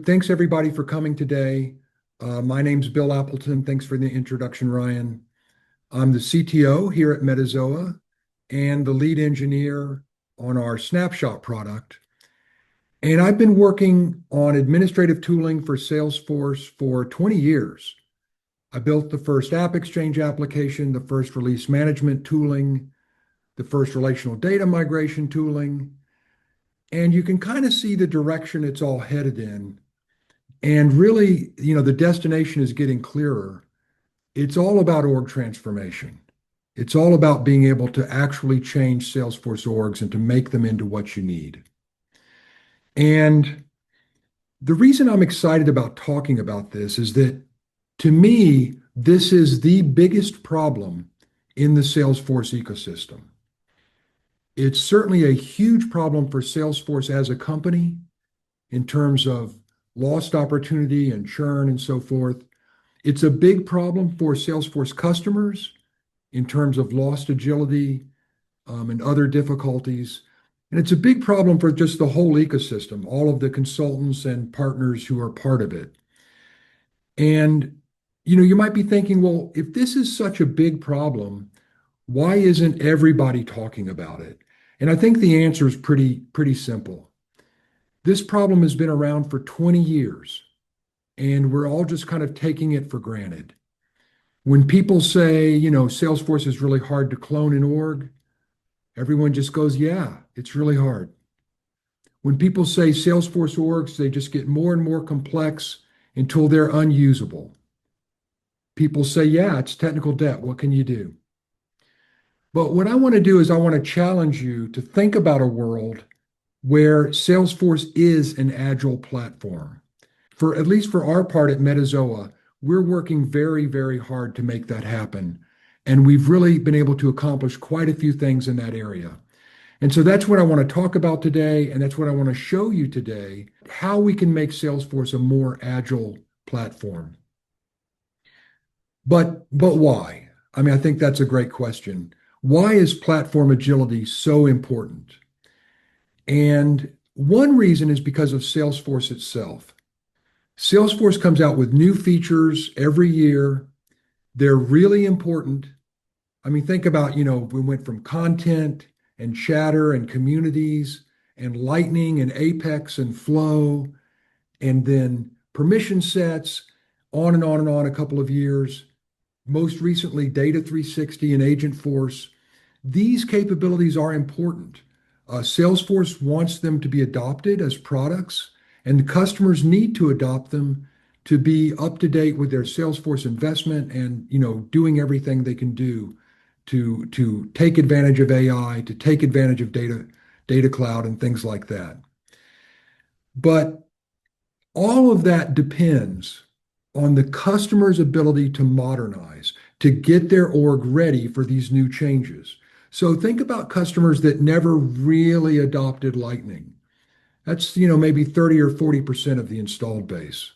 Thanks everybody for coming today. My name's Bill Appleton. Thanks for the introduction, Ryan. I'm the CTO here at Metazoa and the lead engineer on our Snapshot product. And I've been working on administrative tooling for Salesforce for 20 years. I built the first App Exchange application, the first release management tooling, the first relational data migration tooling. And you can kind of see the direction it's all headed in. And really, the destination is getting clearer. It's all about org transformation. It's all about being able to actually change Salesforce orgs and to make them into what you need. And the reason I'm excited about talking about this is that to me, this is the biggest problem in the Salesforce ecosystem. It's certainly a huge problem for Salesforce as a company in terms of lost opportunity and churn and so forth. It's a big problem for Salesforce customers in terms of lost agility and other difficulties. And it's a big problem for just the whole ecosystem, all of the consultants and partners who are part of it. And you might be thinking, well, if this is such a big problem, why isn't everybody talking about it? And I think the answer is pretty simple. This problem has been around for 20 years, and we're all just kind of taking it for granted. When people say, Salesforce is really hard to clone an org, everyone just goes, yeah, it's really hard. When people say Salesforce orgs, they just get more and more complex until they're unusable. People say, yeah, it's technical debt. What can you do? But what I want to do is I want to challenge you to think about a world where Salesforce is an agile platform. For at least for our part at Metazoa, we're working very, very hard to make that happen. And we've really been able to accomplish quite a few things in that area. And so that's what I want to talk about today. And that's what I want to show you today, how we can make Salesforce a more agile platform. But why? I mean, I think that's a great question. Why is platform agility so important? And one reason is because of Salesforce itself. Salesforce comes out with new features every year. They're really important. I mean, think about, we went from content and chatter and communities and lightning and apex and flow and then permission sets on and on and on a couple of years. Most recently, Data 360 and Agentforce. These capabilities are important. Salesforce wants them to be adopted as products, and the customers need to adopt them to be up to date with their Salesforce investment and doing everything they can do to take advantage of AI, to take advantage of data cloud and things like that. But all of that depends on the customer's ability to modernize, to get their org ready for these new changes. So think about customers that never really adopted Lightning. That's, maybe 30 or 40% of the installed base.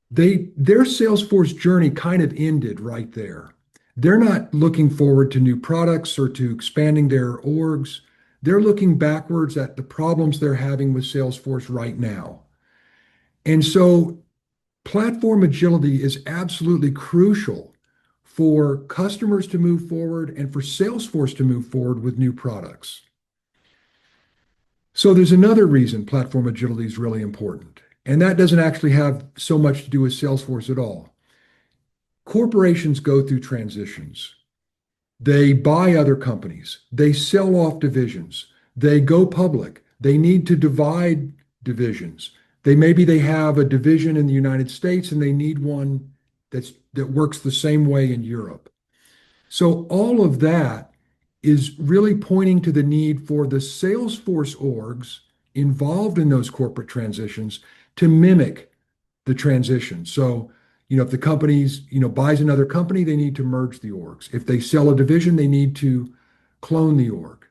Their Salesforce journey kind of ended right there. They're not looking forward to new products or to expanding their orgs. They're looking backwards at the problems they're having with Salesforce right now. And so platform agility is absolutely crucial for customers to move forward and for Salesforce to move forward with new products. So there's another reason platform agility is really important, and that doesn't actually have so much to do with Salesforce at all. Corporations go through transitions. They buy other companies. They sell off divisions. They go public. They need to divide divisions. Maybe they have a division in the United States and they need one that works the same way in Europe. So all of that is really pointing to the need for the Salesforce orgs involved in those corporate transitions to mimic the transition. So, if the company's, buys another company, they need to merge the orgs. If they sell a division, they need to clone the org.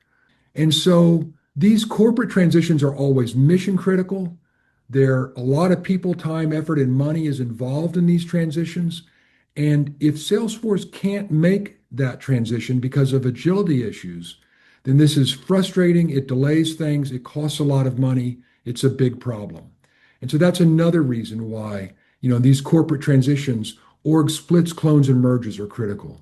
And so these corporate transitions are always mission critical. A lot of people, time, effort, and money is involved in these transitions. And if Salesforce can't make that transition because of agility issues, then this is frustrating. It delays things. It costs a lot of money. It's a big problem. And so that's another reason why, these corporate transitions, org splits, clones, and merges are critical.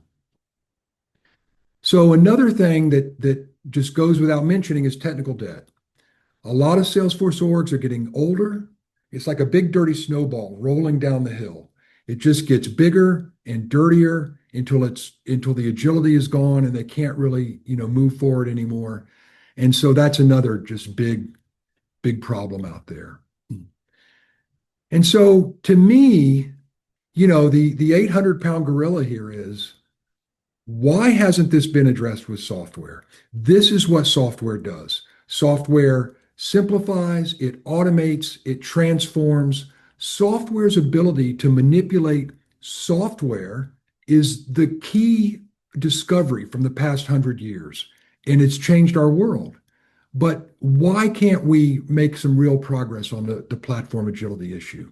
So another thing that just goes without mentioning is technical debt. A lot of Salesforce orgs are getting older. It's like a big dirty snowball rolling down the hill. It just gets bigger and dirtier until the agility is gone and they can't really, move forward anymore. And so that's another just big problem out there. And so to me, the 800-pound gorilla here is, why hasn't this been addressed with software? This is what software does. Software simplifies, it automates, it transforms. Software's ability to manipulate software is the key discovery from the past 100 years, and it's changed our world. But why can't we make some real progress on the platform agility issue?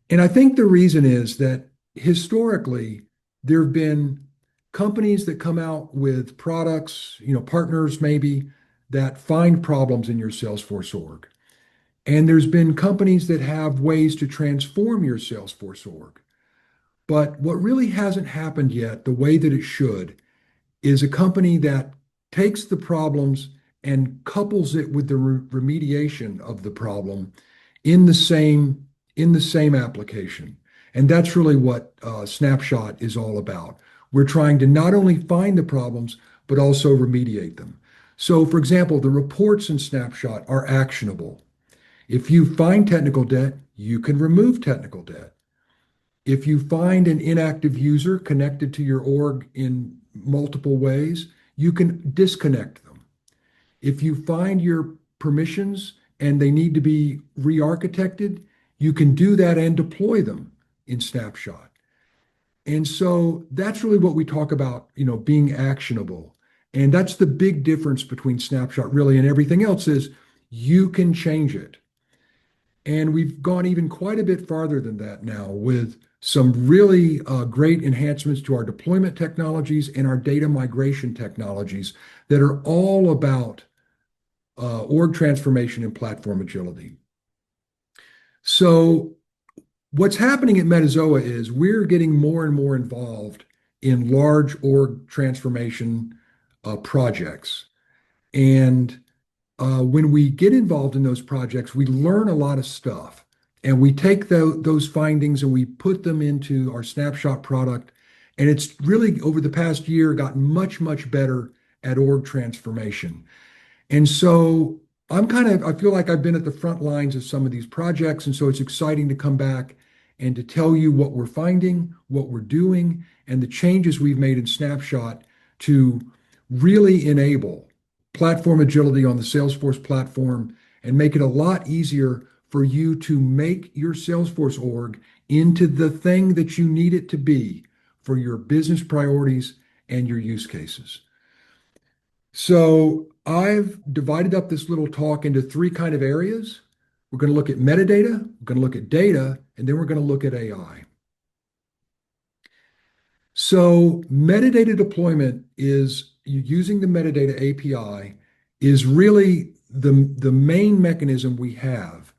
And I think the reason is that historically, there have been companies that come out with products, partners maybe, that find problems in your Salesforce org. And there's been companies that have ways to transform your Salesforce org. But what really hasn't happened yet, the way that it should, is a company that takes the problems and couples it with the remediation of the problem in the same application. And that's really what Snapshot is all about. We're trying to not only find the problems, but also remediate them. So, for example, the reports in Snapshot are actionable. If you find technical debt, you can remove technical debt. If you find an inactive user connected to your org in multiple ways, you can disconnect them. If you find your permissions and they need to be re-architected, you can do that and deploy them in Snapshot. And so that's really what we talk about, being actionable. And that's the big difference between Snapshot really and everything else is you can change it. And we've gone even quite a bit farther than that now with some really great enhancements to our deployment technologies and our data migration technologies that are all about org transformation and platform agility. So what's happening at Metazoa is we're getting more and more involved in large org transformation projects. And when we get involved in those projects, we learn a lot of stuff. And we take those findings and we put them into our Snapshot product. And it's really, over the past year, gotten much, much better at org transformation. And so I feel like I've been at the front lines of some of these projects. And so it's exciting to come back and to tell you what we're finding, what we're doing, and the changes we've made in Snapshot to really enable platform agility on the Salesforce platform and make it a lot easier for you to make your Salesforce org into the thing that you need it to be for your business priorities and your use cases. So I've divided up this little talk into three kind of areas. We're going to look at metadata, we're going to look at data, and then we're going to look at AI. So metadata deployment is using the metadata API is really the main mechanism we have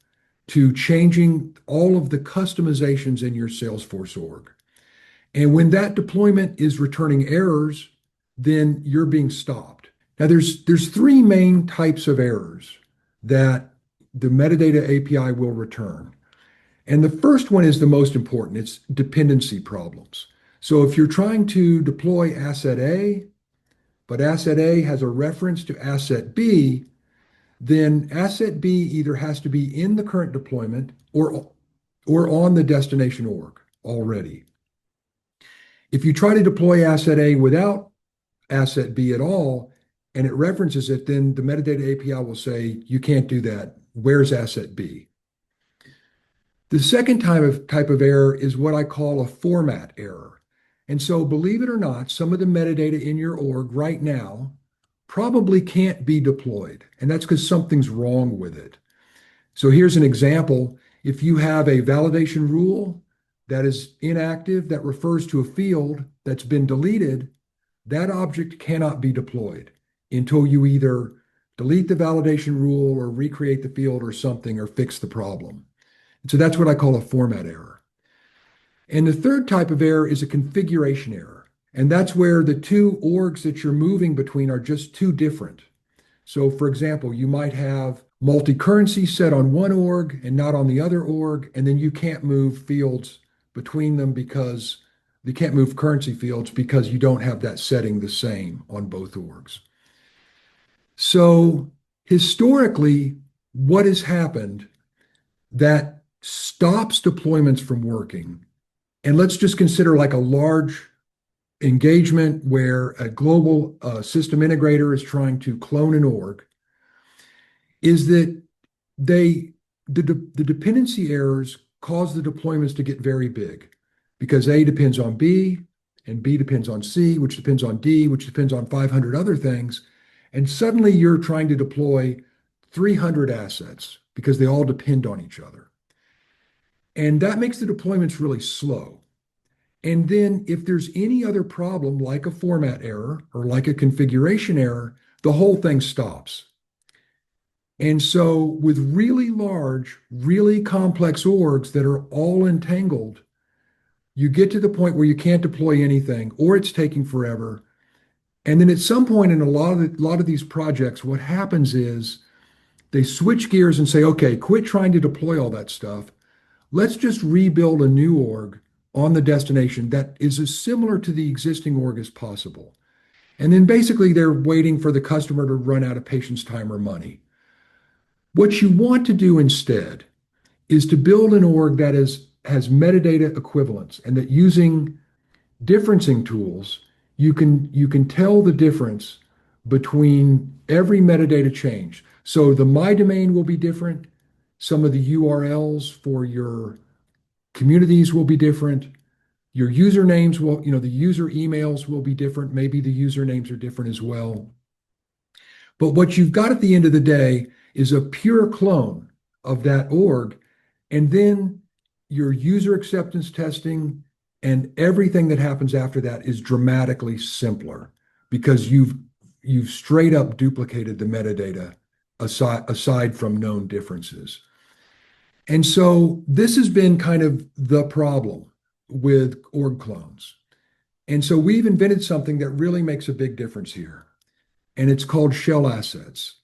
to changing all of the customizations in your Salesforce org. And when that deployment is returning errors, then you're being stopped. Now there's three main types of errors that the metadata API will return. And the first one is the most important. It's dependency problems. So if you're trying to deploy asset A, but asset A has a reference to asset B, then asset B either has to be in the current deployment or on the destination org already. If you try to deploy asset A without asset B at all, and it references it, then the metadata API will say, you can't do that. Where's asset B? The second type of error is what I call a format error. And so believe it or not, some of the metadata in your org right now probably can't be deployed. And that's because something's wrong with it. So here's an example. If you have a validation rule that is inactive, that refers to a field that's been deleted, that object cannot be deployed until you either delete the validation rule or recreate the field or something or fix the problem. So that's what I call a format error. And the third type of error is a configuration error. And that's where the two orgs that you're moving between are just too different. So, for example, you might have multi-currency set on one org and not on the other org, and then you can't move fields between them because you can't move currency fields because you don't have that setting the same on both orgs. So, historically, what has happened that stops deployments from working? And let's just consider like a large engagement where a global system integrator is trying to clone an org, is that they the dependency errors cause the deployments to get very big because A depends on B and B depends on C, which depends on D, which depends on 500 other things. And suddenly you're trying to deploy 300 assets because they all depend on each other. And that makes the deployments really slow. And then if there's any other problem, like a format error or like a configuration error, the whole thing stops. And so with really large, really complex orgs that are all entangled, you get to the point where you can't deploy anything or it's taking forever. And then at some point in a lot of these projects, what happens is they switch gears and say, okay, quit trying to deploy all that stuff. Let's just rebuild a new org on the destination that is as similar to the existing org as possible. And then basically they're waiting for the customer to run out of patience, time, or money. What you want to do instead is to build an org that has metadata equivalence and that using differencing tools, you can tell the difference between every metadata change. So the my domain will be different. Some of the URLs for your communities will be different. Your usernames will, the user emails will be different. Maybe the usernames are different as well. But what you've got at the end of the day is a pure clone of that org. And then your user acceptance testing and everything that happens after that is dramatically simpler because you've straight up duplicated the metadata aside from known differences. And so this has been kind of the problem with org clones. And so we've invented something that really makes a big difference here, and it's called shell assets.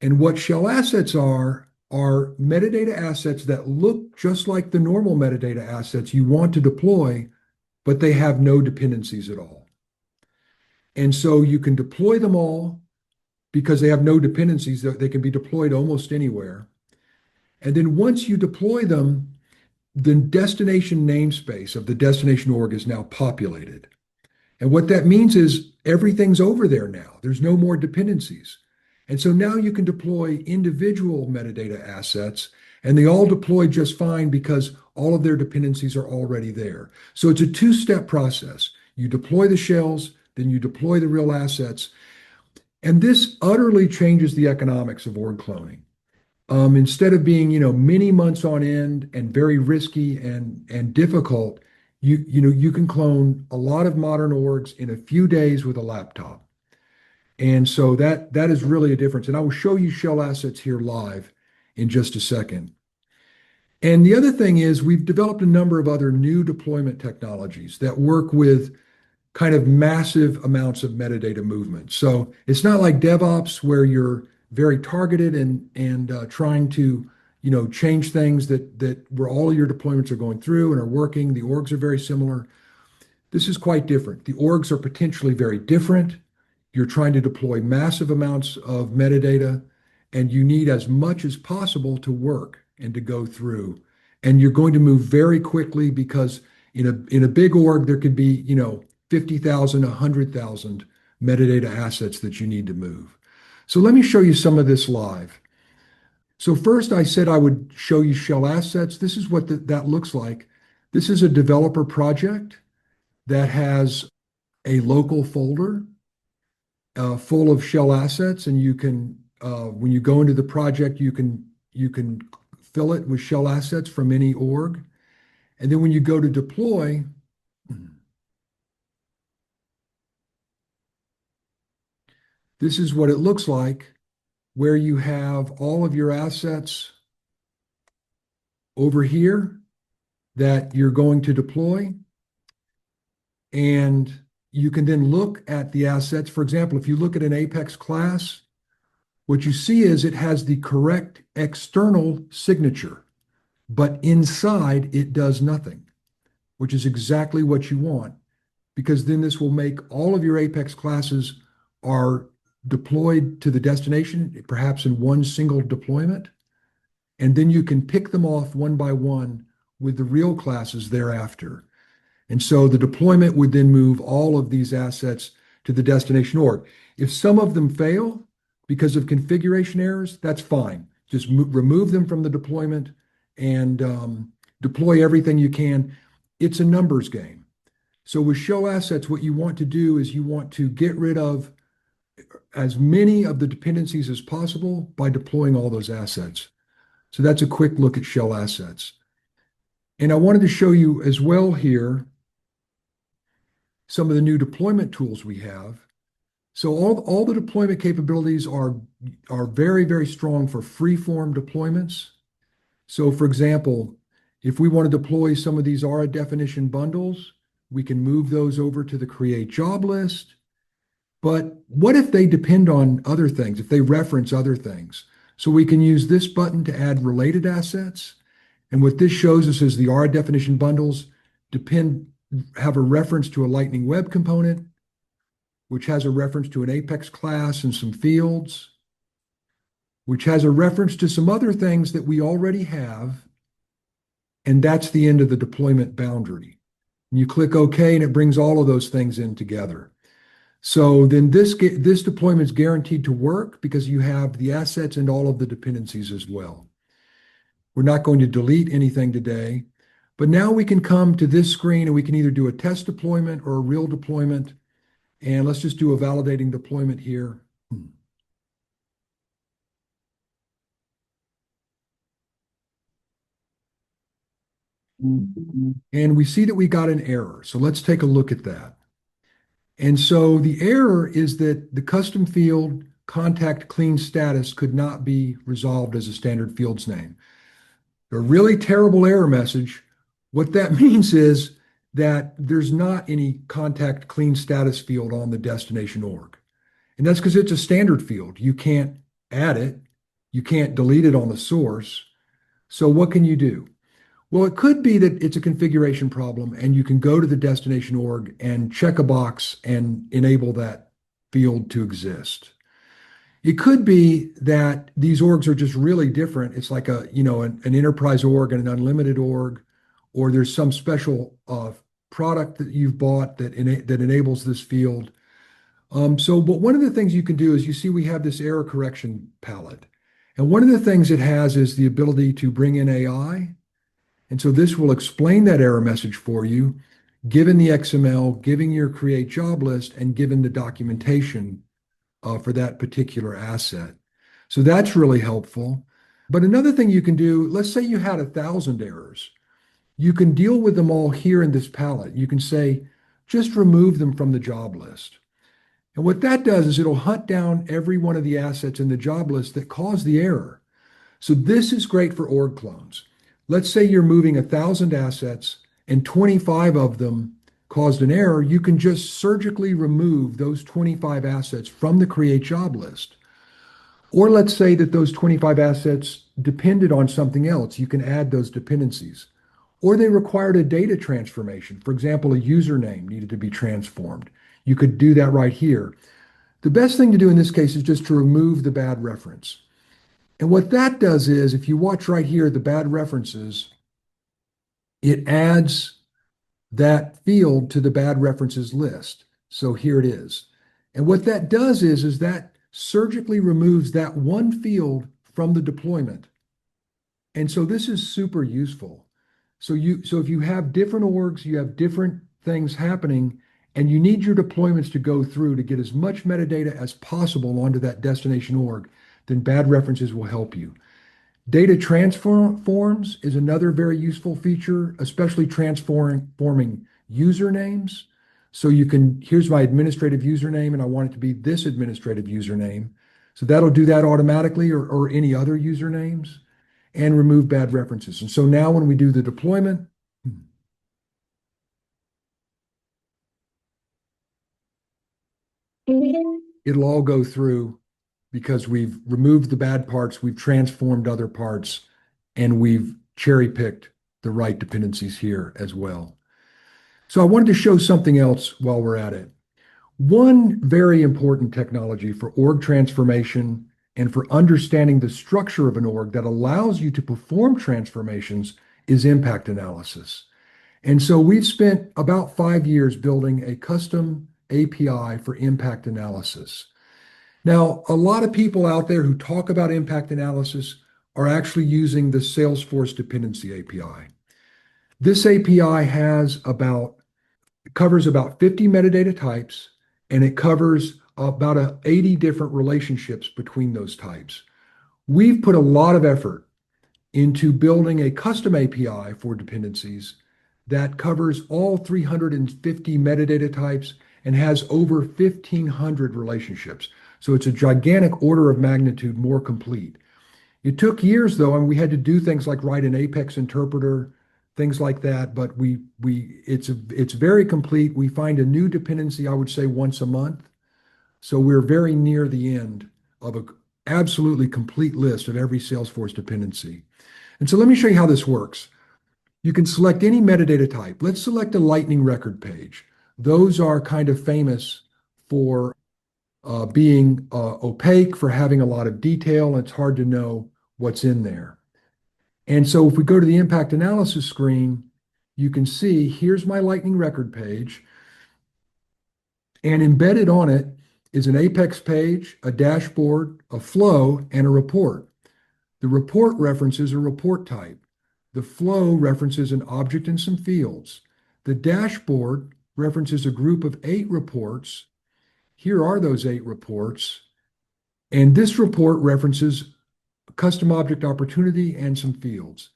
And what shell assets are metadata assets that look just like the normal metadata assets you want to deploy, but they have no dependencies at all. And so you can deploy them all because they have no dependencies. They can be deployed almost anywhere. And then once you deploy them, the destination namespace of the destination org is now populated. And what that means is everything's over there now. There's no more dependencies. And so now you can deploy individual metadata assets, and they all deploy just fine because all of their dependencies are already there. So it's a two-step process. You deploy the shells, then you deploy the real assets. And this utterly changes the economics of org cloning. Instead of being, many months on end and very risky and difficult, you can clone a lot of modern orgs in a few days with a laptop. And so that is really a difference. And I will show you shell assets here live in just a second. And the other thing is we've developed a number of other new deployment technologies that work with kind of massive amounts of metadata movement. So it's not like DevOps where you're very targeted and trying to change things that where all of your deployments are going through and are working. The orgs are very similar. This is quite different. The orgs are potentially very different. You're trying to deploy massive amounts of metadata, and you need as much as possible to work and to go through. And you're going to move very quickly because in a big org, there could be, 50,000, 100,000 metadata assets that you need to move. So let me show you some of this live. So first I said I would show you shell assets. This is what that looks like. This is a developer project that has a local folder full of shell assets, and you can, when you go into the project, you can fill it with shell assets from any org. And then when you go to deploy, this is what it looks like, where you have all of your assets over here that you're going to deploy. And you can then look at the assets. For example, if you look at an Apex class, what you see is it has the correct external signature, but inside it does nothing, which is exactly what you want, because then this will make all of your Apex classes are deployed to the destination, perhaps in one single deployment, and then you can pick them off one by one with the real classes thereafter. And so the deployment would then move all of these assets to the destination org. If some of them fail because of configuration errors, that's fine. Just remove them from the deployment and deploy everything you can. It's a numbers game. So with show assets, what you want to do is you want to get rid of as many of the dependencies as possible by deploying all those assets. So that's a quick look at shell assets. And I wanted to show you as well here some of the new deployment tools we have. So all the deployment capabilities are very, very strong for free-form deployments. So for example, if we want to deploy some of these ARA definition bundles, we can move those over to the create job list. But what if they depend on other things, if they reference other things? So we can use this button to add related assets. And what this shows us is the ARA definition bundles have a reference to a Lightning Web component, which has a reference to an Apex class and some fields, which has a reference to some other things that we already have. And that's the end of the deployment boundary. And you click OK, and it brings all of those things in together. So then this deployment is guaranteed to work because you have the assets and all of the dependencies as well. We're not going to delete anything today, but now we can come to this screen and we can either do a test deployment or a real deployment. And let's just do a validating deployment here. And we see that we got an error. So let's take a look at that. And so the error is that the custom field contact clean status could not be resolved as a standard fields name. A really terrible error message. What that means is that there's not any contact clean status field on the destination org. And that's because it's a standard field. You can't add it. You can't delete it on the source. So what can you do? Well, it could be that it's a configuration problem and you can go to the destination org and check a box and enable that field to exist. It could be that these orgs are just really different. It's like an enterprise org and an unlimited org, or there's some special product that you've bought that enables this field. But one of the things you can do is you see we have this error correction palette. And one of the things it has is the ability to bring in AI. And so this will explain that error message for you, given the XML, given your create job list, and given the documentation for that particular asset. So that's really helpful. But another thing you can do, let's say you had 1,000 errors. You can deal with them all here in this palette. You can say, just remove them from the job list. And what that does is it'll hunt down every one of the assets in the job list that caused the error. So this is great for org clones. Let's say you're moving 1,000 assets and 25 of them caused an error. You can just surgically remove those 25 assets from the create job list. Or let's say that those 25 assets depended on something else. You can add those dependencies. Or they required a data transformation. For example, a username needed to be transformed. You could do that right here. The best thing to do in this case is just to remove the bad reference. And what that does is, if you watch right here, the bad references, it adds that field to the bad references list. So here it is. And what that does is that surgically removes that one field from the deployment. And so this is super useful. So if you have different orgs, you have different things happening, and you need your deployments to go through to get as much metadata as possible onto that destination org, then bad references will help you. Data transforms is another very useful feature, especially transforming usernames. So here's my administrative username, and I want it to be this administrative username. So that'll do that automatically, or any other usernames. and remove bad references. And so now when we do the deployment, it'll all go through because we've removed the bad parts, we've transformed other parts, and we've cherry picked the right dependencies here as well. So I wanted to show something else while we're at it. One very important technology for org transformation and for understanding the structure of an org that allows you to perform transformations is impact analysis. And so we've spent about 5 years building a custom API for impact analysis. Now, a lot of people out there who talk about impact analysis are actually using the Salesforce dependency API. This API covers about 50 metadata types, and it covers about 80 different relationships between those types. We've put a lot of effort into building a custom API for dependencies that covers all 350 metadata types and has over 1,500 relationships. So it's a gigantic order of magnitude more complete. It took years though, and we had to do things like write an Apex interpreter, things like that. But it's very complete. We find a new dependency, I would say, once a month. So we're very near the end of an absolutely complete list of every Salesforce dependency. And so let me show you how this works. You can select any metadata type. Let's select a lightning record page. Those are kind of famous for being opaque, for having a lot of detail, and it's hard to know what's in there. And so if we go to the impact analysis screen, you can see here's my lightning record page, and embedded on it is an Apex page, a dashboard, a flow, and a report. The report references a report type. The flow references an object and some fields. The dashboard references a group of 8 reports. Here are those 8 reports. And this report references a custom object opportunity and some fields.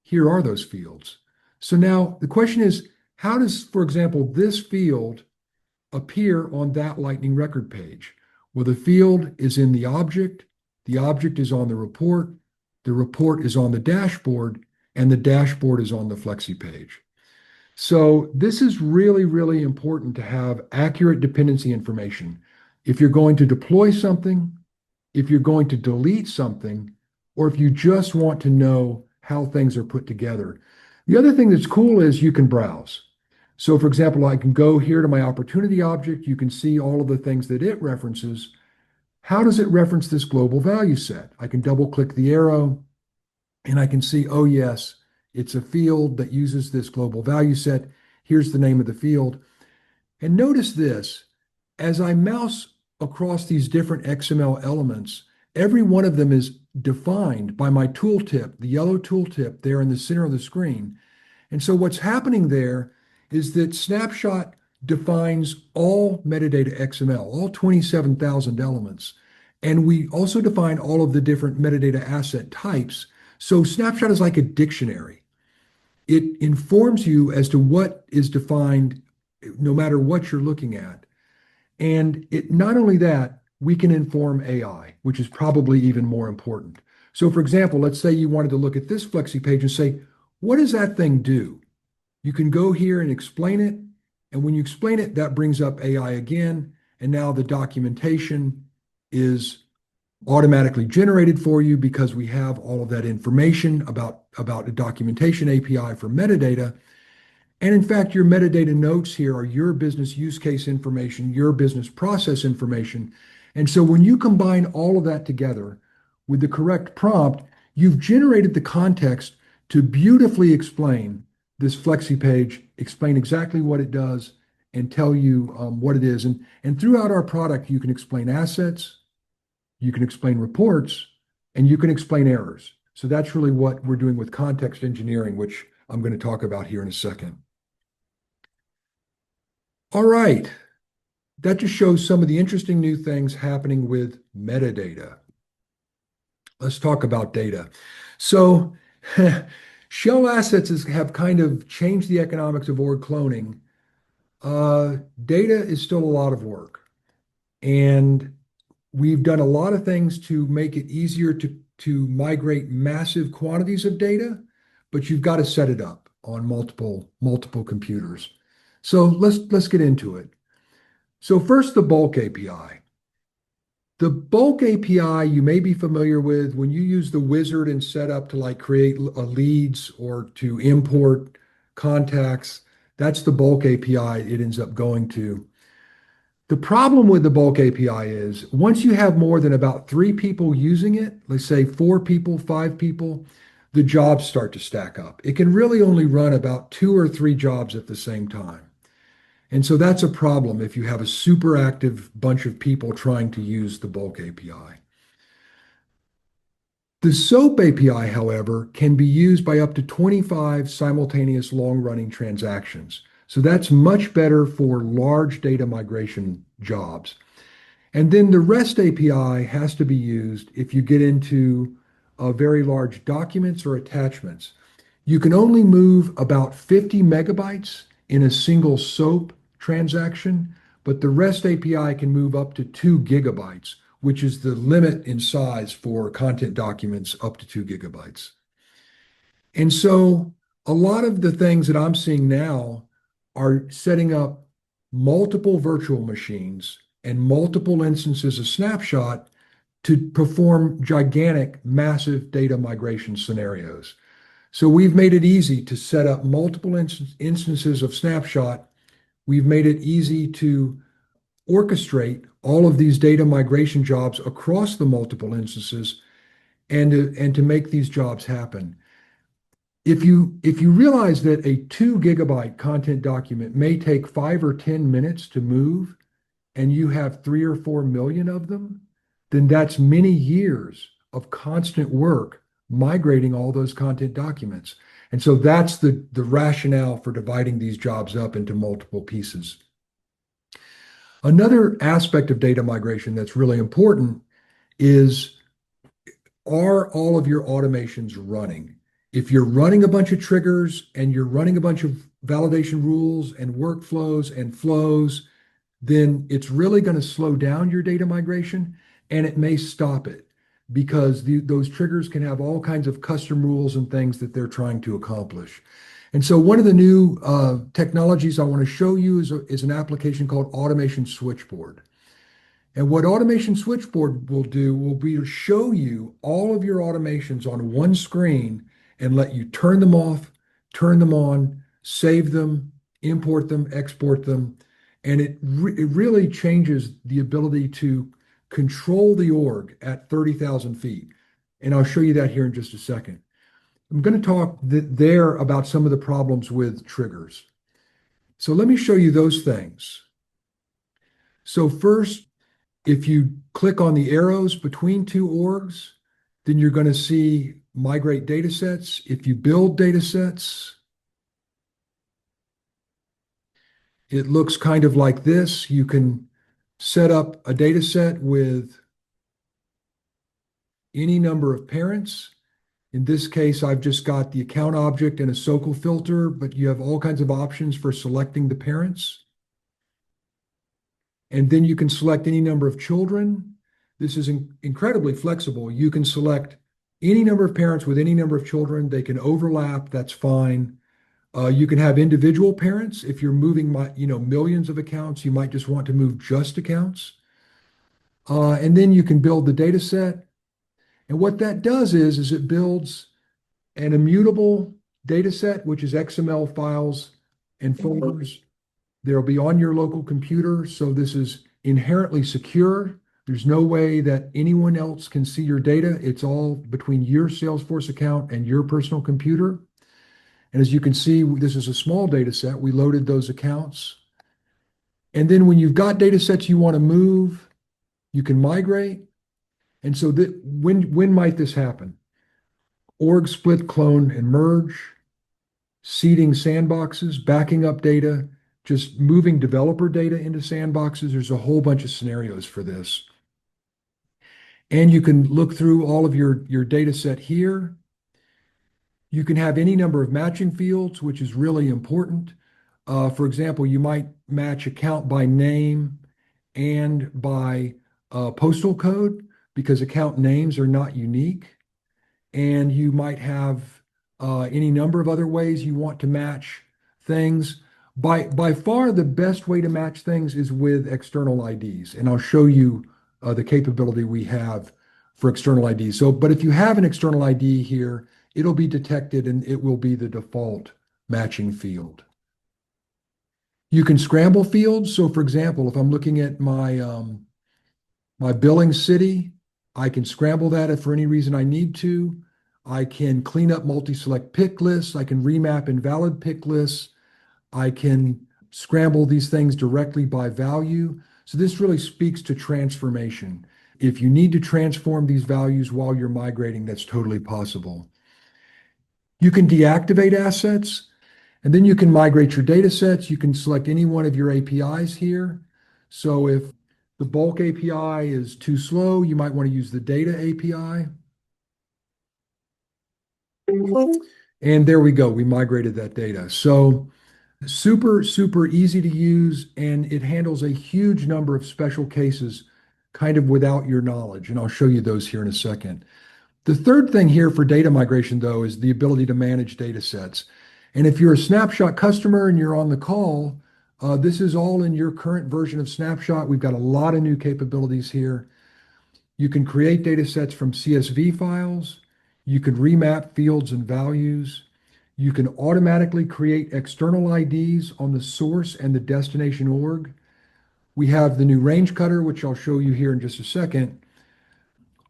Here are those fields. So now the question is, how does, for example, this field appear on that lightning record page? Well, the field is in the object is on the report is on the dashboard, and the dashboard is on the Flexi page. So this is really, really important to have accurate dependency information. If you're going to deploy something, if you're going to delete something, or if you just want to know how things are put together. The other thing that's cool is you can browse. So for example, I can go here to my opportunity object. You can see all of the things that it references. How does it reference this global value set? I can double click the arrow and I can see, oh yes, it's a field that uses this global value set. Here's the name of the field. And notice this, as I mouse across these different XML elements, every one of them is defined by my tooltip, the yellow tooltip there in the center of the screen. And so what's happening there is that Snapshot defines all metadata XML, all 27,000 elements. And we also define all of the different metadata asset types. So Snapshot is like a dictionary. It informs you as to what is defined no matter what you're looking at. And not only that, we can inform AI, which is probably even more important. So for example, let's say you wanted to look at this Flexi page and say, what does that thing do? You can go here and explain it. And when you explain it, that brings up AI again. And now the documentation is automatically generated for you because we have all of that information about a documentation API for metadata. And in fact, your metadata notes here are your business use case information, your business process information. And so when you combine all of that together with the correct prompt, you've generated the context to beautifully explain this Flexi page, explain exactly what it does, and tell you what it is. And throughout our product, you can explain assets, you can explain reports, and you can explain errors. So that's really what we're doing with context engineering, which I'm going to talk about here in a second. All right, that just shows some of the interesting new things happening with metadata. Let's talk about data. So shell assets have kind of changed the economics of org cloning. Data is still a lot of work. And we've done a lot of things to make it easier to to migrate massive quantities of data, but you've got to set it up on multiple computers. So let's get into it. So first, the bulk API. The bulk API you may be familiar with when you use the wizard and set up to like create leads or to import contacts. That's the bulk API it ends up going to. The problem with the bulk API is once you have more than about three people using it, let's say four people, five people, the jobs start to stack up. It can really only run about two or three jobs at the same time. And so that's a problem if you have a super active bunch of people trying to use the bulk API. The SOAP API, however, can be used by up to 25 simultaneous long-running transactions. So that's much better for large data migration jobs. And then the REST API has to be used if you get into very large documents or attachments. You can only move about 50 megabytes in a single SOAP transaction, but the REST API can move up to 2 gigabytes, which is the limit in size for content documents up to 2 gigabytes. And so a lot of the things that I'm seeing now are setting up multiple virtual machines and multiple instances of Snapshot to perform gigantic, massive data migration scenarios. So we've made it easy to set up multiple instances of Snapshot. We've made it easy to orchestrate all of these data migration jobs across the multiple instances and to make these jobs happen. If you realize that a 2 gigabyte content document may take 5 or 10 minutes to move, and you have 3 or 4 million of them, then that's many years of constant work migrating all those content documents. And so that's the rationale for dividing these jobs up into multiple pieces. Another aspect of data migration that's really important is, are all of your automations running? If you're running a bunch of triggers and you're running a bunch of validation rules and workflows and flows, then it's really going to slow down your data migration and it may stop it because those triggers can have all kinds of custom rules and things that they're trying to accomplish. And so one of the new technologies I want to show you is an application called Automation Switchboard. And what Automation Switchboard will do will be to show you all of your automations on one screen and let you turn them off, turn them on, save them, import them, export them. And it really changes the ability to control the org at 30,000 feet. And I'll show you that here in just a second. I'm going to talk there about some of the problems with triggers. So let me show you those things. So first, if you click on the arrows between two orgs, then you're going to see migrate data sets. If you build data sets, it looks kind of like this. You can set up a data set with any number of parents. In this case, I've just got the account object and a SOQL filter, but you have all kinds of options for selecting the parents. And then you can select any number of children. This is incredibly flexible. You can select any number of parents with any number of children. They can overlap, that's fine. You can have individual parents. If you're moving millions of accounts, you might just want to move just accounts. And then you can build the data set. And what that does is it builds an immutable data set, which is XML files and folders. They'll be on your local computer. So this is inherently secure. There's no way that anyone else can see your data. It's all between your Salesforce account and your personal computer. And as you can see, this is a small data set. We loaded those accounts. And then when you've got data sets you want to move, you can migrate. And so when might this happen? Org split, clone, and merge, seeding sandboxes, backing up data, just moving developer data into sandboxes. There's a whole bunch of scenarios for this. And you can look through all of your data set here. You can have any number of matching fields, which is really important. For example, you might match account by name and by postal code because account names are not unique. and you might have any number of other ways you want to match things. By far, the best way to match things is with external IDs, and I'll show you the capability we have for external IDs. So, but if you have an external ID here, it'll be detected and it will be the default matching field. You can scramble fields. So, for example, if I'm looking at my billing city, I can scramble that if for any reason I need to. I can clean up multi-select pick lists. I can remap invalid pick lists. I can scramble these things directly by value. So this really speaks to transformation. If you need to transform these values while you're migrating, that's totally possible. You can deactivate assets, and then you can migrate your data sets. You can select any one of your APIs here. So if the bulk API is too slow, you might want to use the data API. And there we go. We migrated that data. So super, super easy to use, and it handles a huge number of special cases kind of without your knowledge. And I'll show you those here in a second. The third thing here for data migration, though, is the ability to manage data sets. And if you're a Snapshot customer and you're on the call, this is all in your current version of Snapshot. We've got a lot of new capabilities here. You can create data sets from CSV files. You can remap fields and values. You can automatically create external IDs on the source and the destination org. We have the new range cutter, which I'll show you here in just a second.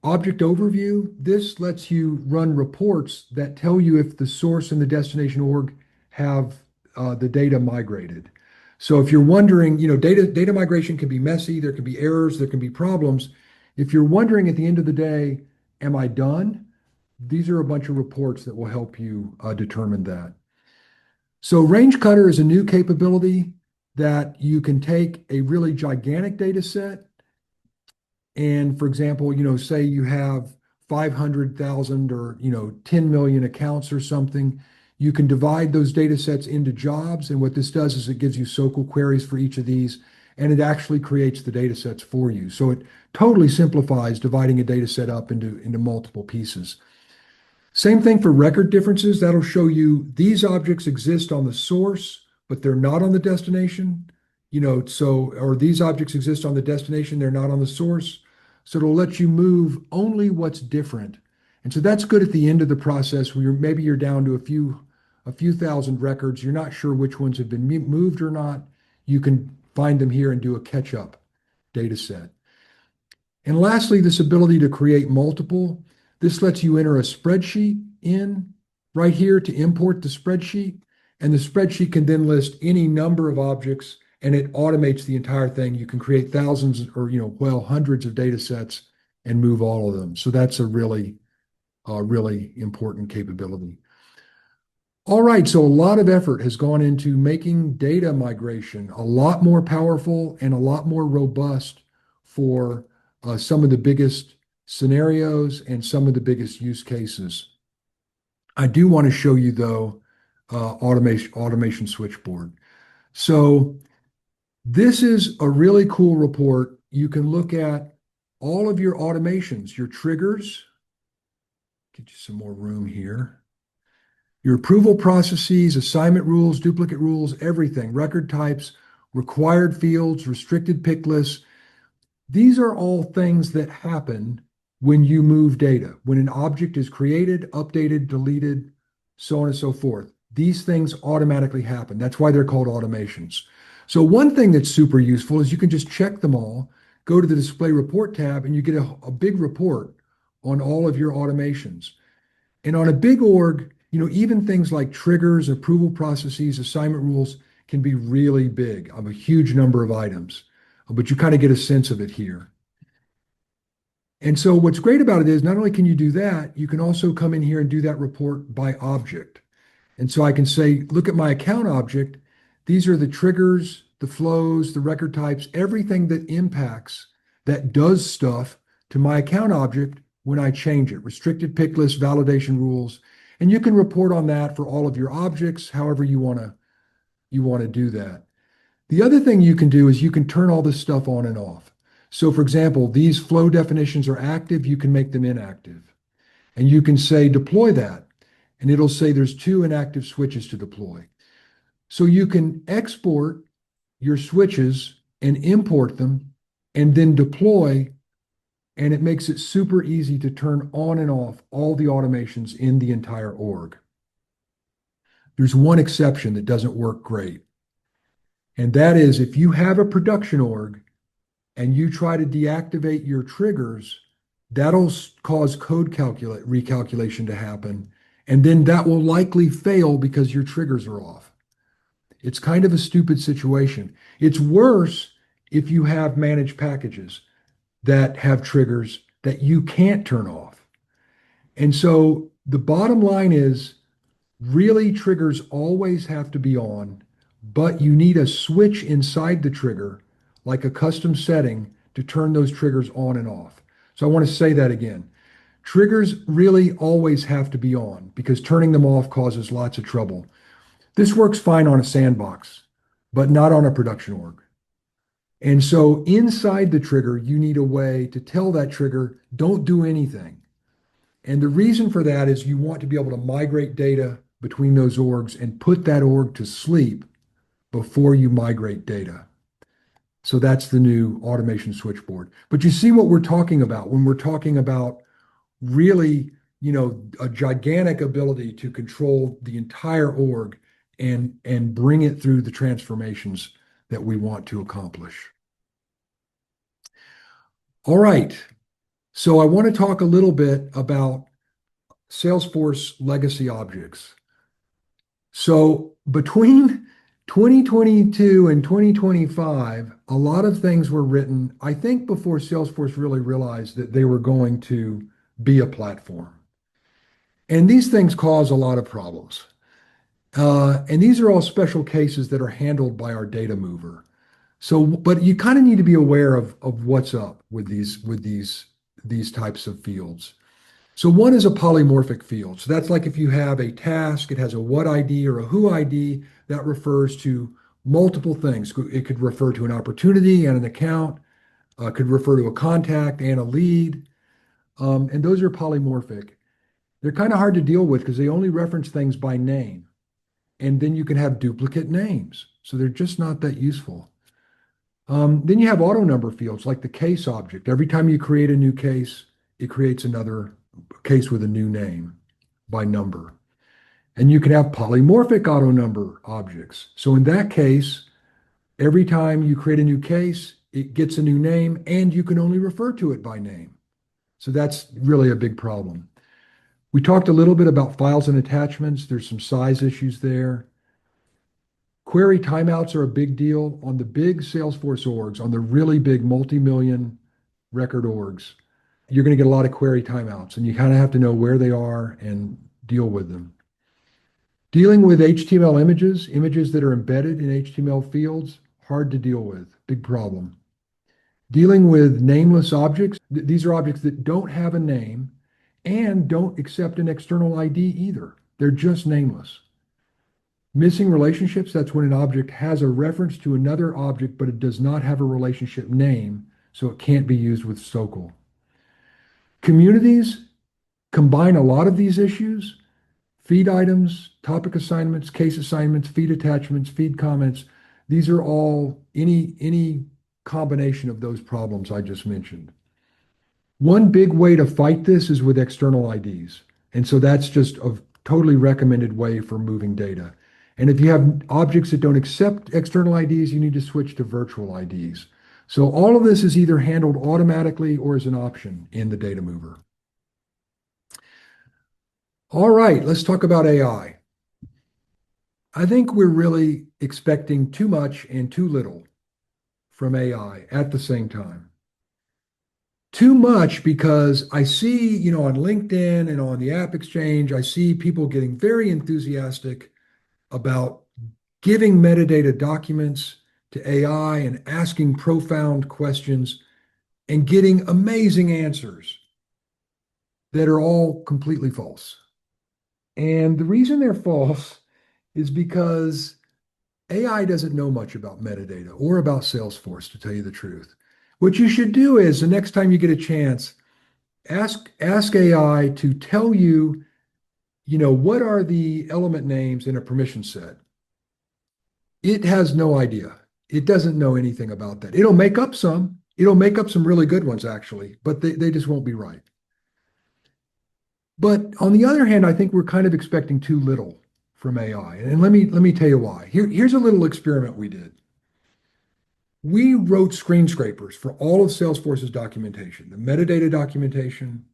Object overview, this lets you run reports that tell you if the source and the destination org have the data migrated. So if you're wondering, data migration can be messy, there can be errors, there can be problems. If you're wondering at the end of the day, am I done? These are a bunch of reports that will help you determine that. So range cutter is a new capability that you can take a really gigantic data set. And for example, say you have 500,000 or, 10 million accounts or something, you can divide those data sets into jobs. And what this does is it gives you SOQL queries for each of these, and it actually creates the data sets for you. So it totally simplifies dividing a data set up into multiple pieces. Same thing for record differences. That'll show you these objects exist on the source, but they're not on the destination. Or these objects exist on the destination, they're not on the source. So it'll let you move only what's different. And so that's good at the end of the process where maybe you're down to a few thousand records. You're not sure which ones have been moved or not. You can find them here and do a catch-up data set. And lastly, this ability to create multiple. This lets you enter a spreadsheet in right here to import the spreadsheet. And the spreadsheet can then list any number of objects, and it automates the entire thing. You can create thousands or, hundreds of data sets and move all of them. So that's a really important capability. All right, so a lot of effort has gone into making data migration a lot more powerful and a lot more robust for some of the biggest scenarios and some of the biggest use cases. I do want to show you, though, automation switchboard. So this is a really cool report. You can look at all of your automations, your triggers. Get you some more room here. Your approval processes, assignment rules, duplicate rules, everything, record types, required fields, restricted pick lists. These are all things that happen when you move data, when an object is created, updated, deleted, so on and so forth. These things automatically happen. That's why they're called automations. So one thing that's super useful is you can just check them all, go to the display report tab, and you get a big report on all of your automations. And on a big org, even things like triggers, approval processes, assignment rules can be really big of a huge number of items, but you kind of get a sense of it here. And so what's great about it is not only can you do that, you can also come in here and do that report by object. And so I can say, look at my account object. These are the triggers, the flows, the record types, everything that impacts, that does stuff to my account object when I change it, restricted pick list, validation rules. And you can report on that for all of your objects, however you want to do that. The other thing you can do is you can turn all this stuff on and off. So for example, these flow definitions are active, you can make them inactive. And you can say deploy that, and it'll say there's 2 inactive switches to deploy. So you can export your switches and import them and then deploy, and it makes it super easy to turn on and off all the automations in the entire org. There's one exception that doesn't work great, and that is if you have a production org and you try to deactivate your triggers, that'll cause code recalculation to happen, and then that will likely fail because your triggers are off. It's kind of a stupid situation. It's worse if you have managed packages that have triggers that you can't turn off. And so the bottom line is really triggers always have to be on, but you need a switch inside the trigger, like a custom setting, to turn those triggers on and off. So I want to say that again. Triggers really always have to be on because turning them off causes lots of trouble. This works fine on a sandbox, but not on a production org. And so inside the trigger, you need a way to tell that trigger, don't do anything. And the reason for that is you want to be able to migrate data between those orgs and put that org to sleep before you migrate data. So that's the new automation switchboard. But you see what we're talking about when we're talking about really, a gigantic ability to control the entire org and bring it through the transformations that we want to accomplish. All right. So I want to talk a little bit about Salesforce legacy objects. So between 2022 and 2025, a lot of things were written, I think, before Salesforce really realized that they were going to be a platform. And these things cause a lot of problems. And these are all special cases that are handled by our data mover. So, but you kind of need to be aware of what's up with these types of fields. So one is a polymorphic field. So that's like if you have a task, it has a what ID or a who ID that refers to multiple things. It could refer to an opportunity and an account, could refer to a contact and a lead. And those are polymorphic. They're kind of hard to deal with because they only reference things by name. And then you can have duplicate names. So they're just not that useful. Then you have auto number fields like the case object. Every time you create a new case, it creates another case with a new name by number. And you can have polymorphic auto number objects. So in that case, every time you create a new case, it gets a new name and you can only refer to it by name. So that's really a big problem. We talked a little bit about files and attachments. There's some size issues there. Query timeouts are a big deal on the big Salesforce orgs, on the really big multi-million record orgs. You're going to get a lot of query timeouts, and you kind of have to know where they are and deal with them. Dealing with HTML images that are embedded in HTML fields, hard to deal with, big problem. Dealing with nameless objects, these are objects that don't have a name and don't accept an external ID either. They're just nameless. Missing relationships, that's when an object has a reference to another object, but it does not have a relationship name, so it can't be used with SOQL. Communities combine a lot of these issues. Feed items, topic assignments, case assignments, feed attachments, feed comments. These are all any combination of those problems I just mentioned. One big way to fight this is with external IDs. And so that's just a totally recommended way for moving data. And if you have objects that don't accept external IDs, you need to switch to virtual IDs. So all of this is either handled automatically or as an option in the data mover. All right, let's talk about AI. I think we're really expecting too much and too little from AI at the same time. Too much because I see, on LinkedIn and on the App Exchange, I see people getting very enthusiastic about giving metadata documents to AI and asking profound questions and getting amazing answers that are all completely false. And the reason they're false is because AI doesn't know much about metadata or about Salesforce, to tell you the truth. What you should do is the next time you get a chance, Ask AI to tell you, what are the element names in a permission set? It has no idea. It doesn't know anything about that. It'll make up some. It'll make up some really good ones, actually, but they just won't be right. But on the other hand, I think we're kind of expecting too little from AI. And let me tell you why. Here's a little experiment we did. We wrote screen scrapers for all of Salesforce's documentation, the metadata documentation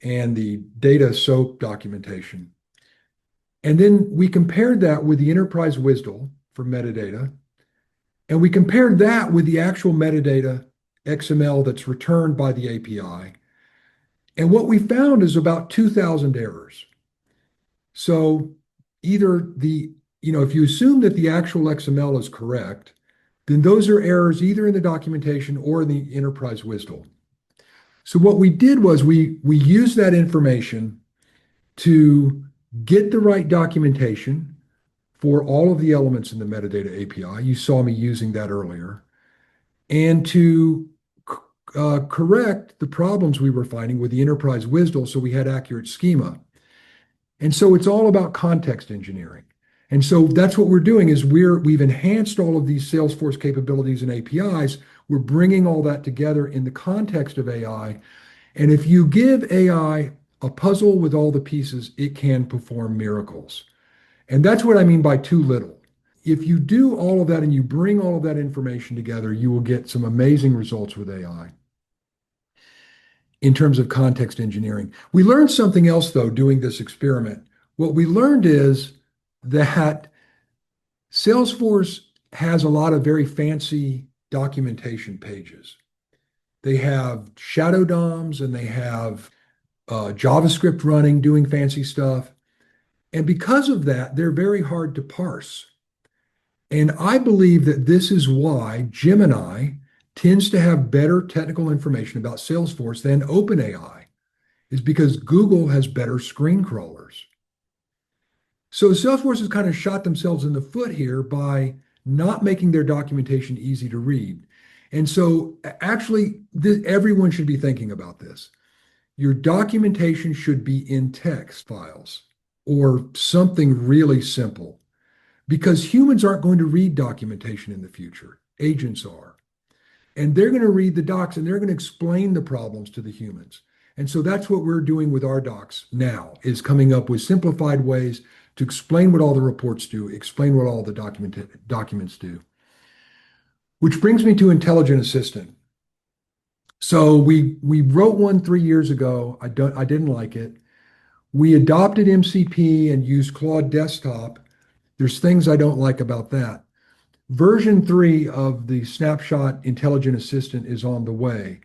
and the data SOAP documentation. And then we compared that with the enterprise WSDL for metadata. And we compared that with the actual metadata XML that's returned by the API. And what we found is about 2,000 errors. So either if you assume that the actual XML is correct, then those are errors either in the documentation or in the enterprise WSDL. So what we did was we used that information to get the right documentation for all of the elements in the metadata API. You saw me using that earlier. And to correct the problems we were finding with the enterprise WSDL so we had accurate schema. And so it's all about context engineering. And so that's what we're doing is we've enhanced all of these Salesforce capabilities and APIs. We're bringing all that together in the context of AI. And if you give AI a puzzle with all the pieces, it can perform miracles. And that's what I mean by too little. If you do all of that and you bring all of that information together, you will get some amazing results with AI in terms of context engineering. We learned something else, though, doing this experiment. What we learned is that Salesforce has a lot of very fancy documentation pages. They have shadow DOMs and they have JavaScript running, doing fancy stuff. And because of that, they're very hard to parse. And I believe that this is why Gemini tends to have better technical information about Salesforce than OpenAI, is because Google has better screen crawlers. So Salesforce has kind of shot themselves in the foot here by not making their documentation easy to read. And so actually, everyone should be thinking about this. Your documentation should be in text files or something really simple because humans aren't going to read documentation in the future. Agents are. And they're going to read the docs and they're going to explain the problems to the humans. And so that's what we're doing with our docs now, is coming up with simplified ways to explain what all the reports do, explain what all the documents do. Which brings me to Intelligent Assistant. So we wrote one 3 years ago. I didn't like it. We adopted MCP and used Claude Desktop. There's things I don't like about that. Version 3 of the Snapshot Intelligent Assistant is on the way,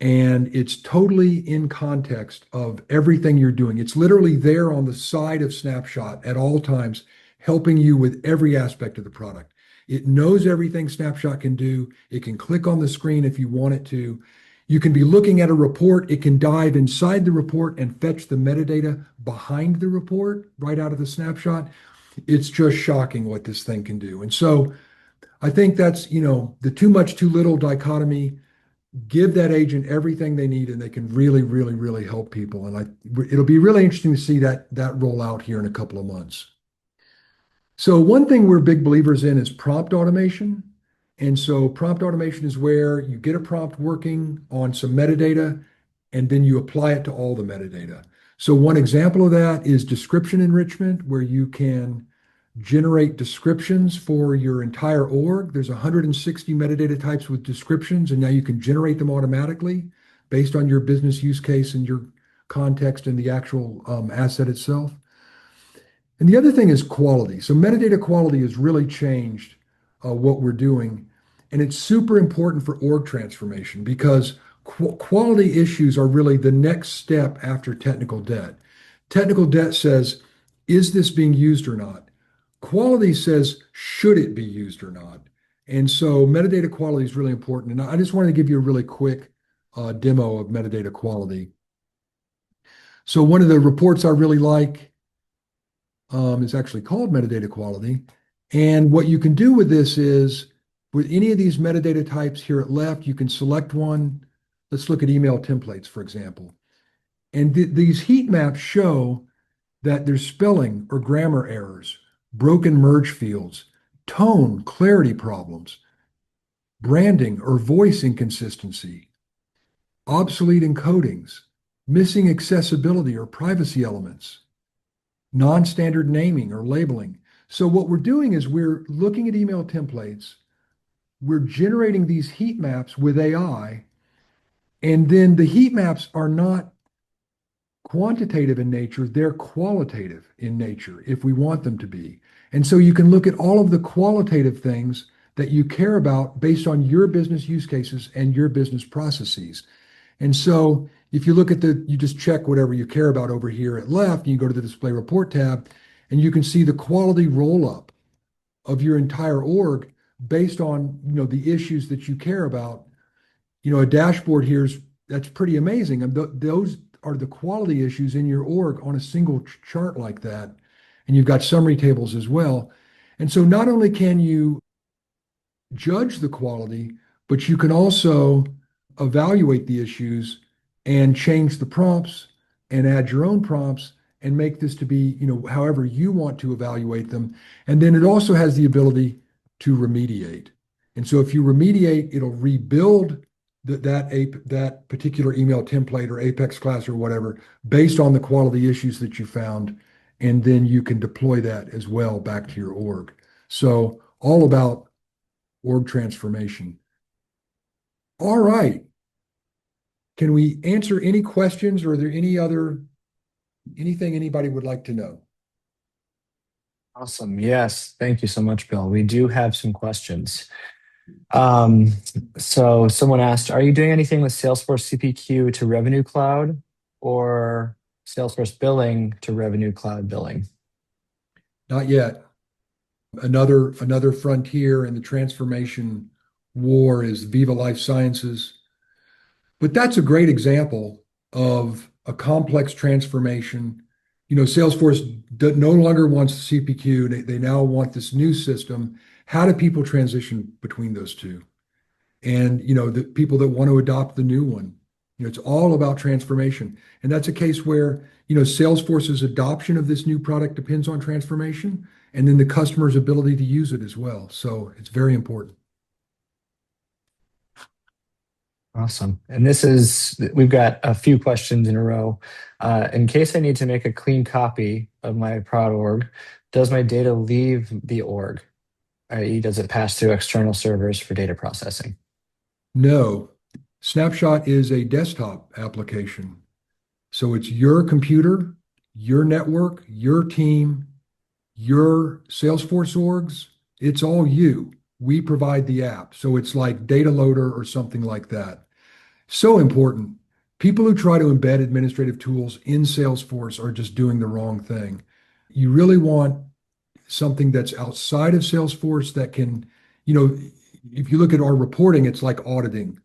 and it's totally in context of everything you're doing. It's literally there on the side of Snapshot at all times, helping you with every aspect of the product. It knows everything Snapshot can do. It can click on the screen if you want it to. You can be looking at a report. It can dive inside the report and fetch the metadata behind the report right out of the snapshot. It's just shocking what this thing can do. And so I think that's, the too much, too little dichotomy. Give that agent everything they need and they can really, really, really help people. And it'll be really interesting to see that roll out here in a couple of months. So one thing we're big believers in is prompt automation. And so prompt automation is where you get a prompt working on some metadata and then you apply it to all the metadata. So one example of that is description enrichment, where you can generate descriptions for your entire org. There's 160 metadata types with descriptions, and now you can generate them automatically based on your business use case and your context and the actual asset itself. And the other thing is quality. So metadata quality has really changed what we're doing. And it's super important for org transformation because quality issues are really the next step after technical debt. Technical debt says, is this being used or not? Quality says, should it be used or not? And so metadata quality is really important. And I just wanted to give you a really quick demo of metadata quality. So one of the reports I really like is actually called metadata quality. And what you can do with this is, with any of these metadata types here at left, you can select one. Let's look at email templates, for example. And these heat maps show that there's spelling or grammar errors, broken merge fields, tone, clarity problems, branding or voice inconsistency, obsolete encodings, missing accessibility or privacy elements, non-standard naming or labeling. So what we're doing is we're looking at email templates, we're generating these heat maps with AI, and then the heat maps are not quantitative in nature, they're qualitative in nature if we want them to be. And so you can look at all of the qualitative things that you care about based on your business use cases and your business processes. And so if you look at you just check whatever you care about over here at left, and you go to the display report tab, and you can see the quality roll up of your entire org based on, the issues that you care about. A dashboard here's that's pretty amazing. And those are the quality issues in your org on a single chart like that. And you've got summary tables as well. And so not only can you judge the quality, but you can also evaluate the issues and change the prompts and add your own prompts and make this to be, however you want to evaluate them. And then it also has the ability to remediate. And so if you remediate, it'll rebuild that particular email template or Apex class or whatever based on the quality issues that you found. And then you can deploy that as well back to your org. So all about org transformation. All right. Can we answer any questions, or are there anything anybody would like to know? Awesome. Yes. Thank you so much, Bill. We do have some questions. Um, so someone asked, are you doing anything with Salesforce CPQ to Revenue Cloud or Salesforce billing to Revenue Cloud billing? Not yet. Another frontier in the transformation war is Viva Life Sciences. But that's a great example of a complex transformation. Salesforce no longer wants the CPQ. They now want this new system. How do people transition between those two? And the people that want to adopt the new one. It's all about transformation. And that's a case where, Salesforce's adoption of this new product depends on transformation, and then the customer's ability to use it as well. So it's very important. Awesome. And we've got a few questions in a row. In case I need to make a clean copy of my prod org, does my data leave the org? I.e., does it pass through external servers for data processing? No, Snapshot is a desktop application. So it's your computer, your network, your team, your Salesforce orgs. It's all you. We provide the app. So it's like data loader or something like that. So important. People who try to embed administrative tools in Salesforce are just doing the wrong thing. You really want something that's outside of Salesforce that can, if you look at our reporting, it's like auditing.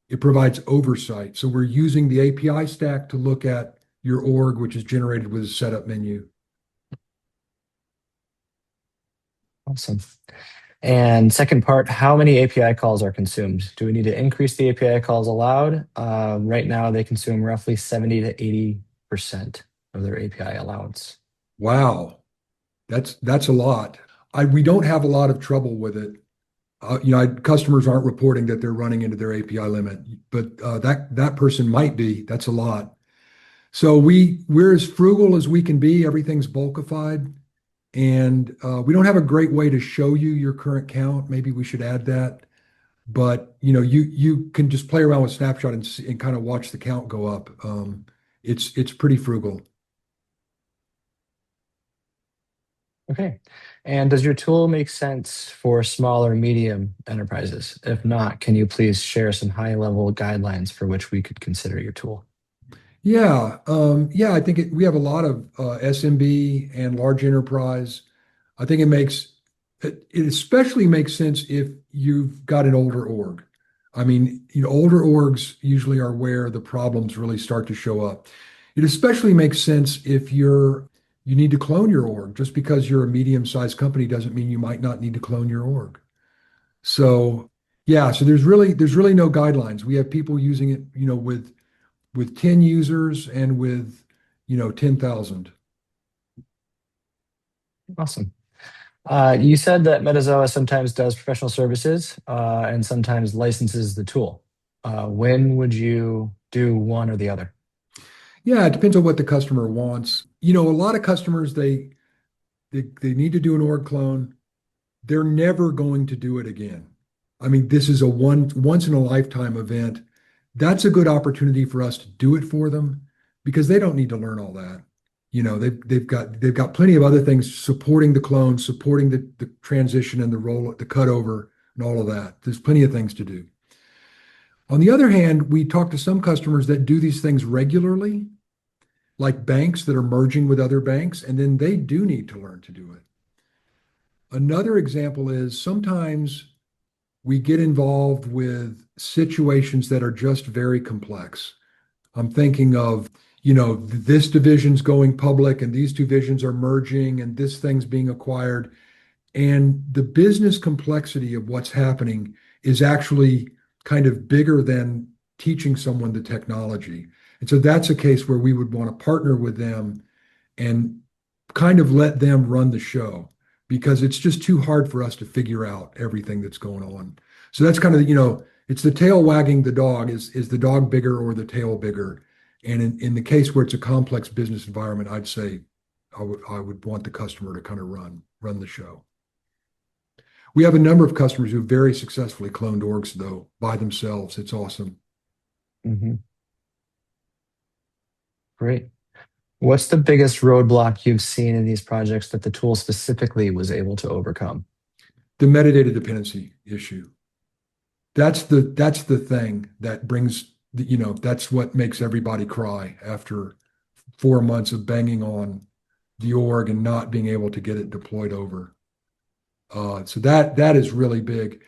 It provides oversight. So we're using the API stack to look at your org, which is generated with a setup menu. Awesome. And second part, how many API calls are consumed? Do we need to increase the API calls allowed? Right now, they consume roughly 70 to 80% of their API allowance. Wow, that's a lot. We don't have a lot of trouble with it. Customers aren't reporting that they're running into their API limit, but that person might be. That's a lot. So we're as frugal as we can be. Everything's bulkified, and we don't have a great way to show you your current count. Maybe we should add that. But you can just play around with Snapshot and kind of watch the count go up. It's pretty frugal. Okay. And does your tool make sense for small or medium enterprises? If not, can you please share some high-level guidelines for which we could consider your tool? Yeah, I think we have a lot of SMB and large enterprise. I think it especially makes sense if you've got an older org. I mean, older orgs usually are where the problems really start to show up. It especially makes sense if you need to clone your org. Just because you're a medium-sized company doesn't mean you might not need to clone your org. So yeah, so there's really no guidelines. We have people using it, with with 10 users and with, 10,000. Awesome. You said that Metazoa sometimes does professional services and sometimes licenses the tool. When would you do one or the other? Yeah, it depends on what the customer wants. A lot of customers, they need to do an org clone. They're never going to do it again. I mean, this is a once in a lifetime event. That's a good opportunity for us to do it for them because they don't need to learn all that. They've got plenty of other things supporting the clone, supporting the transition and the roll, the cutover, and all of that. There's plenty of things to do. On the other hand, we talk to some customers that do these things regularly, like banks that are merging with other banks, and then they do need to learn to do it. Another example is sometimes we get involved with situations that are just very complex. I'm thinking of, this division's going public and these two divisions are merging and this thing's being acquired. And the business complexity of what's happening is actually kind of bigger than teaching someone the technology. And so that's a case where we would want to partner with them and kind of let them run the show because it's just too hard for us to figure out everything that's going on. So that's kind of, it's the tail wagging the dog. Is the dog bigger or the tail bigger? And in the case where it's a complex business environment, I'd say I would want the customer to kind of run the show. We have a number of customers who very successfully cloned orgs, though, by themselves. It's awesome. Hmm. Great. What's the biggest roadblock you've seen in these projects that the tool specifically was able to overcome? The metadata dependency issue. That's the thing that brings that's what makes everybody cry after 4 months of banging on the org and not being able to get it deployed over. So that is really big.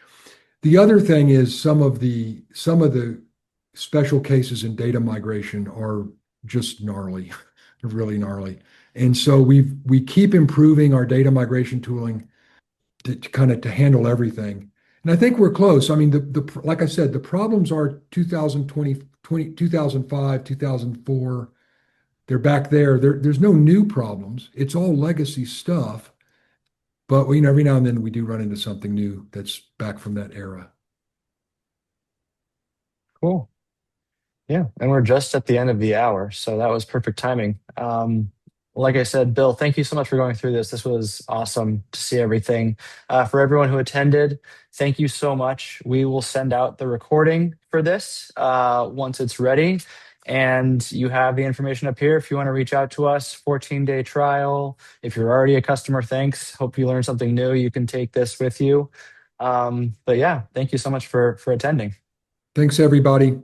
The other thing is some of the special cases in data migration are just gnarly, really gnarly. And so we keep improving our data migration tooling to kind of to handle everything. And I think we're close. I mean, like I said, the problems are 2020, 2005, 2004. They're back there. There's no new problems. It's all legacy stuff. But every now and then we do run into something new that's back from that era. Cool. Yeah, and we're just at the end of the hour, so that was perfect timing. Like I said, Bill, thank you so much for going through this. This was awesome to see everything. For everyone who attended, thank you so much. We will send out the recording for this once it's ready, and you have the information up here if you want to reach out to us. 14-day trial. If you're already a customer, thanks. Hope you learned something new. You can take this with you. But yeah, thank you so much for attending. Thanks, everybody.